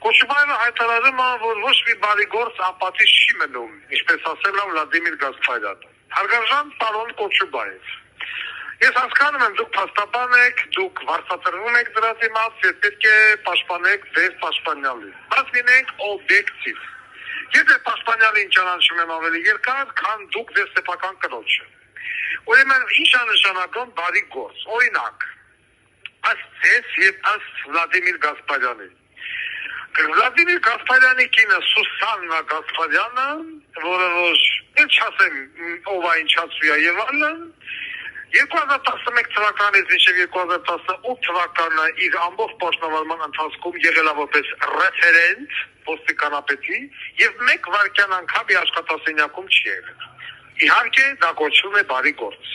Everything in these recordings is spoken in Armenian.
Կոչուբայանը հայտարարում է, որ ոչ մի բարի գործ անպատիժ չի մնում, ինչպես ասել է Վլադիմիր Գասպարյանը։ Հարգարժան պարոն Կոչուբաև, ես հասկանում եմ, դուք փաստաբան եք, դուք վարձատրվում եք դրա դիմաց, եւ պետք է պաշտպանեք ձեր պաշտպանյալին։ Բայց լինենք օբյեկտիվ։ Եթե պաշտպանյալին ճանաչում եմ ավելի երկար, քան դուք ձեր սեփական կնոջը։ Ուրեմն ինչ է նշանակում բարի գործ։ Օրինակ, ըստ ձեզ եւ ըստ Վլադիմիր Գասպարյանի։ Վլադիմիր Գասպարյանի կինը Սուսաննա Գասպարյանը, որը ոչ, ինչ ասեմ, ով է ինչացվի է եւ այլն, 2011 թվականից մինչև 2018 թվականը իր ամբողջ պաշտոնավարման ընթացքում եղել է որպես ռեֆերենտ ոստիկանապետի եւ մեկ վայրկյան անգամ իր աշխատասենյակում չի եղել։ Իհարկե դա կոչվում է բարի գործ։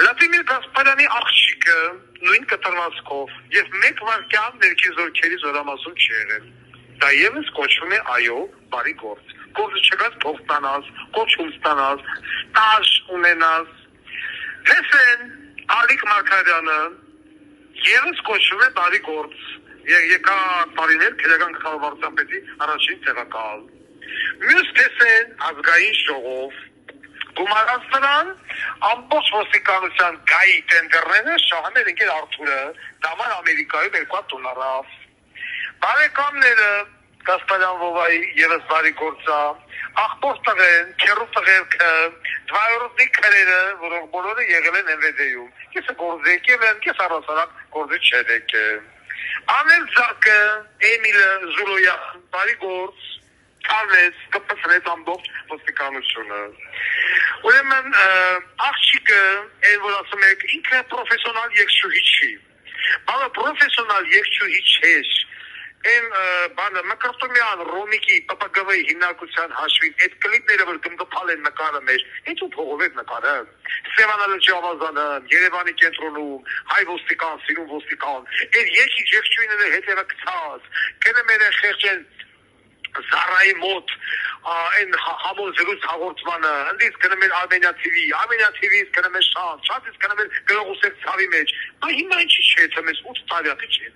Վլադիմիր Գասպարյանի աղջիկը նույն կտրվածքով եւ մեկ վայրկյան ներքին զորքերի զորամասում չի եղել։ Դա եւս կոչվում է այո բարի գործ։ Գործը չկած փող ստանաս, կոչում ստանաս, ստաժ ունենաս։ Տեսեն Ալիկ Մարգարյանը եւս կոչվում է բարի գործ։ Եկա տարիներ քրեական կառավարության պետի առաջին տեղակալ։ Մյուս տեսեն ազգային ժողով գումարած նրան ամբողջ ոստիկանության գայի տենդերները շահաներ ընկեր Արթուրը դամար Ամերիկայում 2 տուն առավ։ Բարեկամները Գասպարյան Վովայի եւս բարի գործա, աղբոր տղեն, քերու տղերքը, դվայորոտնի քրերը, որոնք բոլորը եղել են NVD-ում։ Կեսը գործեք են, կես առասարակ գործի չեք։ Անել Զակը, Էմիլը Զուրոյան, բարի գործ, Կարլես, կպցրեց ամբողջ ոստիկանությունը։ Ուրեմն աղջիկը, որ ասում եք, ինքը պրոֆեսիոնալ եկչուհի չի, բանը պրոֆեսիոնալ եկչուհի չէր, բանը Մկրտումյան, Ռոմիկի, ՊՊԳՎ-ի հիմնարկության հաշվին, այդ կլիպները, որ գմգփալ են նկարը մեր, այդ ու փողով եք նկարը, Սևանալջի ավազանը, Երևանի կենտրոնում, հայ ոստիկան, սիրուն ոստիկան, այդ երկի եկչուհիները հետևը կցած, կենը մեր են խեղճեն Զարայի մոտ այն համոն զրույց հաղորդմանը, ընդից գնում են Արմենիա TV-ից գնում են շանց գնում են գրողուսեք ցավի մեջ, բա հիմա ինչի չէ թմես 8 տարիակի չէ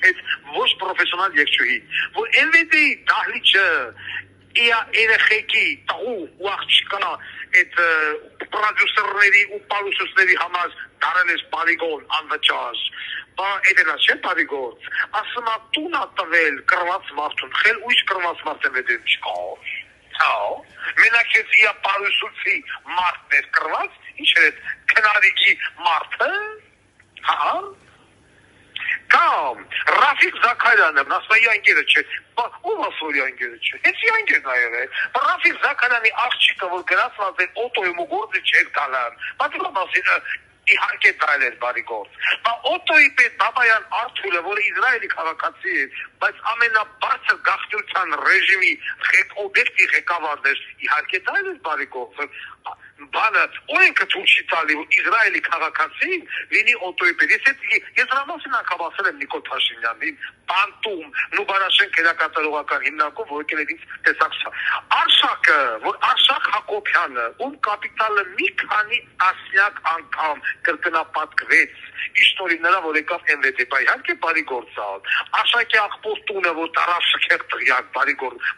այդ ոչ պրոֆեսիոնալ եկչուհի, որ NVD-ի դահլիճը երեխեքի տաղու ու աղջկա այդ պրոդյուսերների ու պարուսուսների համար դարել ես պարիգոն անվճար, բա էդենա չէ պարիգոն, ասում ա տուն ա տվել կրված մարդուն, խել ույչ կրված մարդ են վեդեն չկա, մենակ ես իա պարուսուցի մարդն էր կրված, ինչ էր էդ կնարիքի մարդը, կամ Ռաֆիկ Զաքարյանը, ասմայի անգերը չէ, ով ասորի անգերը չէ, հեցի անգերն այր է, Ռաֆիկ Զաքարյանի աղջիկը, որ գրացված է օտոյում ու գործը չեր տալան, բատիլոն ասին, իհարկե դայլ էր բարի գործ, օտոյի պետ Բաբայան Արթուրը, որը Իսրայելի քաղաքացի է, բայց ամենաբարձր գաղտնիության ռեժիմի օբյեկտի ղեկավարն էր, իհարկե դայլ էր բարի գործ, բանը օրենքը թույլ չի տալի, որ Իսրայելի քաղաքացին լինի օտոյի պետ։ Ես դրամասին անգամ ասել եմ Նիկոլ Փաշինյանին, Պանտում, Նուբարաշեն քերակատարողական հիմնարկով, որ եկել է ինձ տեսակ չա։ Արշակը, որ Արշակ Հակոբյանը, ում կապիտալը մի քանի տասնյակ անգամ կրկնապատկվեց, իշխորի նրա, որ եկավ NVD, բա իհարկե բարի գործ ա։ Արշակի աղբոր տունը, որ տարավ շքեղ տղյակ, բարի գործ։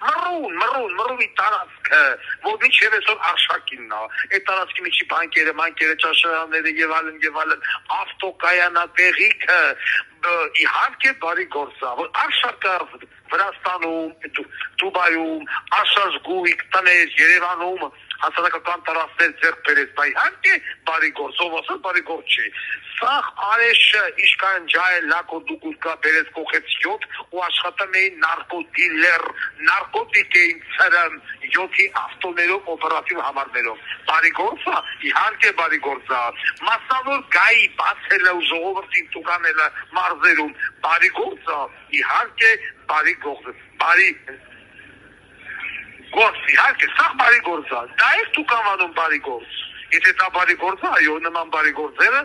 Մռունի տարածքը, որ մինչև այսօր Արշակինն ա։ Այդ տարածքի միջի բանկերը, ճաշարանները եւ այլն, ավտոկայանատեղիքը իհարկե բարի գործ ա, որ Արշակը Վրաստանում, Դուբայում, Աշազգույք տներ, Երևանում հասարակական տարածքներ ձեռք բերեց, բա իհարկե բարի գործ, ով ասել բարի գործ չի։ Սաղ արեշը իշկան ջայ լակո դուկուկա բերեց կողեց 7 ու աշխատում էին նարկոդիլեր, նարկոտիկ էին ծրեմ 7-ի ավտոներով օպերատիվ համարներով։ Բարի գործ ա, իհարկե բարի գործ ա։ Մասնավոր գայի բացելը ու ժողովրդին տուկանելը մարզերում, բարի գործ ա, իհարկե բարի գործ, բարի գործ, իհարկե, սաղ բարի գործ ա, դա եք դուք անվանում բարի գործ, եթե դա բարի գործ ա, այո, նման բարի գործերը